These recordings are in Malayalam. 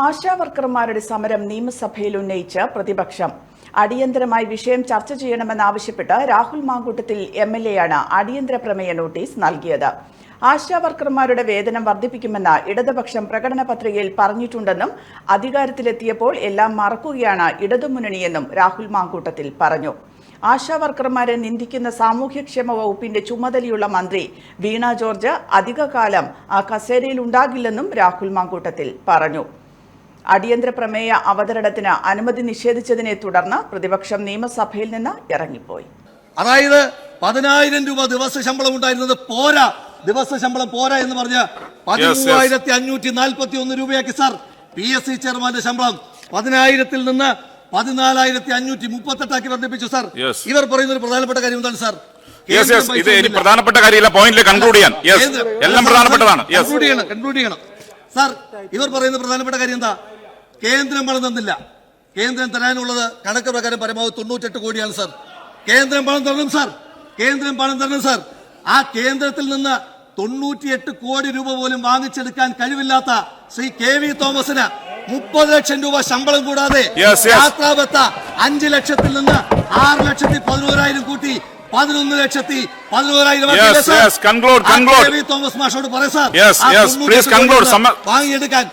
ആശാവർക്കർമാരുടെ സമരം നിയമസഭയിൽ ഉന്നയിച്ച് പ്രതിപക്ഷം അടിയന്തരമായി വിഷയം ചർച്ച ചെയ്യണമെന്നാവശ്യപ്പെട്ട് രാഹുൽ മാങ്കൂട്ടത്തിൽ എംഎൽഎയാണ് അടിയന്തര പ്രമേയ നോട്ടീസ് നൽകിയത്. ആശാവർക്കർമാരുടെ വേതനം വർദ്ധിപ്പിക്കുമെന്ന് ഇടതുപക്ഷം പ്രകടന പത്രികയിൽ പറഞ്ഞിട്ടുണ്ടെന്നും അധികാരത്തിലെത്തിയപ്പോൾ എല്ലാം മറക്കുകയാണ് ഇടതുമുന്നണിയെന്നും രാഹുൽ മാങ്കൂട്ടത്തിൽ പറഞ്ഞു. ആശാവർക്കർമാരെ നിന്ദിക്കുന്ന സാമൂഹ്യക്ഷേമ വകുപ്പിന്റെ ചുമതലയുള്ള മന്ത്രി വീണ ജോർജ് അധികകാലം കസേരയിൽ ഉണ്ടാകില്ലെന്നും രാഹുൽ മാങ്കൂട്ടത്തിൽ പറഞ്ഞു. അടിയന്തര പ്രമേയ അവതരണത്തിന് അനുമതി നിഷേധിച്ചതിനെ തുടർന്ന് പ്രതിപക്ഷം നിയമസഭയിൽ നിന്ന് ഇറങ്ങിപ്പോയി. അതായത് 10,000 രൂപ ദിവസ ശമ്പളം ഉണ്ടായിരുന്നത് പോരാ, ദിവസ ശമ്പളം പോരാ എന്ന് പറഞ്ഞ് 13,541 രൂപയാക്കി. സാർ, PSC ചെയർമാന്റെ ശമ്പളം 10,000-ൽ നിന്ന് 14,538 വർദ്ധിപ്പിച്ചു. സാർ, ഇവർ പറയുന്ന ഒരു പ്രധാനപ്പെട്ട കാര്യം എന്താണ് സാർ? ഇത് പ്രധാനപ്പെട്ട കാര്യമില്ല, പോയിന്റിൽ കൺക്ലൂഡ് ചെയ്യാൻ എല്ലാം പ്രധാനപ്പെട്ടതാണ്. കൺക്ലൂഡ് ചെയ്യണം സാർ. ഇവർ പറയുന്ന പ്രധാനപ്പെട്ട കാര്യം എന്താ? കേന്ദ്രം പണം തന്നില്ല. കേന്ദ്രം തരാനുള്ളത് കണക്ക് പ്രകാരം പരമാവധി 98 കോടിയാണ് സാർ. കേന്ദ്രം പണം തരണം സാർ, കേന്ദ്രം പണം തരണം സാർ. ആ കേന്ദ്രത്തിൽ നിന്ന് 98 കോടി രൂപ പോലും വാങ്ങിച്ചെടുക്കാൻ കഴിവില്ലാത്ത ശ്രീ KV തോമസിന് 30 ലക്ഷം രൂപ ശമ്പളം കൂടാതെ യാത്രാബത്ത 5 ലക്ഷത്തിൽ നിന്ന് 6,11,000 കൂട്ടി 11,11,000 KV തോമസ് മാഷോട് പറയാം സാർ. വാങ്ങിയെടുക്കാൻ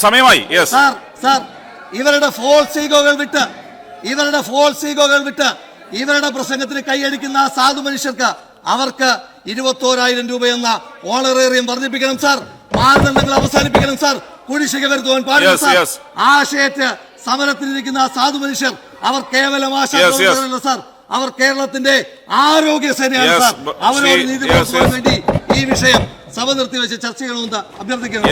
സമയമായി സാർ. ഇവരുടെ ഫോൾസ് ഈഗോകൾ വിട്ട് ഇവരുടെ പ്രസംഗത്തിന് കൈയടിക്കുന്ന ആ സാധു മനുഷ്യർക്ക് അവർക്ക് 21,000 രൂപ എന്ന ഓണറേറിയം വർദ്ധിപ്പിക്കണം സാർ. മാനദണ്ഡങ്ങൾ അവസാനിപ്പിക്കണം സാർ. കുടിശ്ശിക വരുത്തുവാൻ പാടില്ല സാർ. ആശയറ്റ് സമരത്തിലിരിക്കുന്ന ആ സാധു മനുഷ്യർ അവർ കേവലം ആശാപ്രവർത്തകരല്ല സാർ, അവർ കേരളത്തിന്റെ ആരോഗ്യ സേനയാണ് സാർ. അവരോട് നീതി കൊടുക്കുവാൻ വേണ്ടി ഈ വിഷയം സഭ നിർത്തിവെച്ച് ചർച്ച ചെയ്യണമെന്ന് അഭ്യർത്ഥിക്കണം.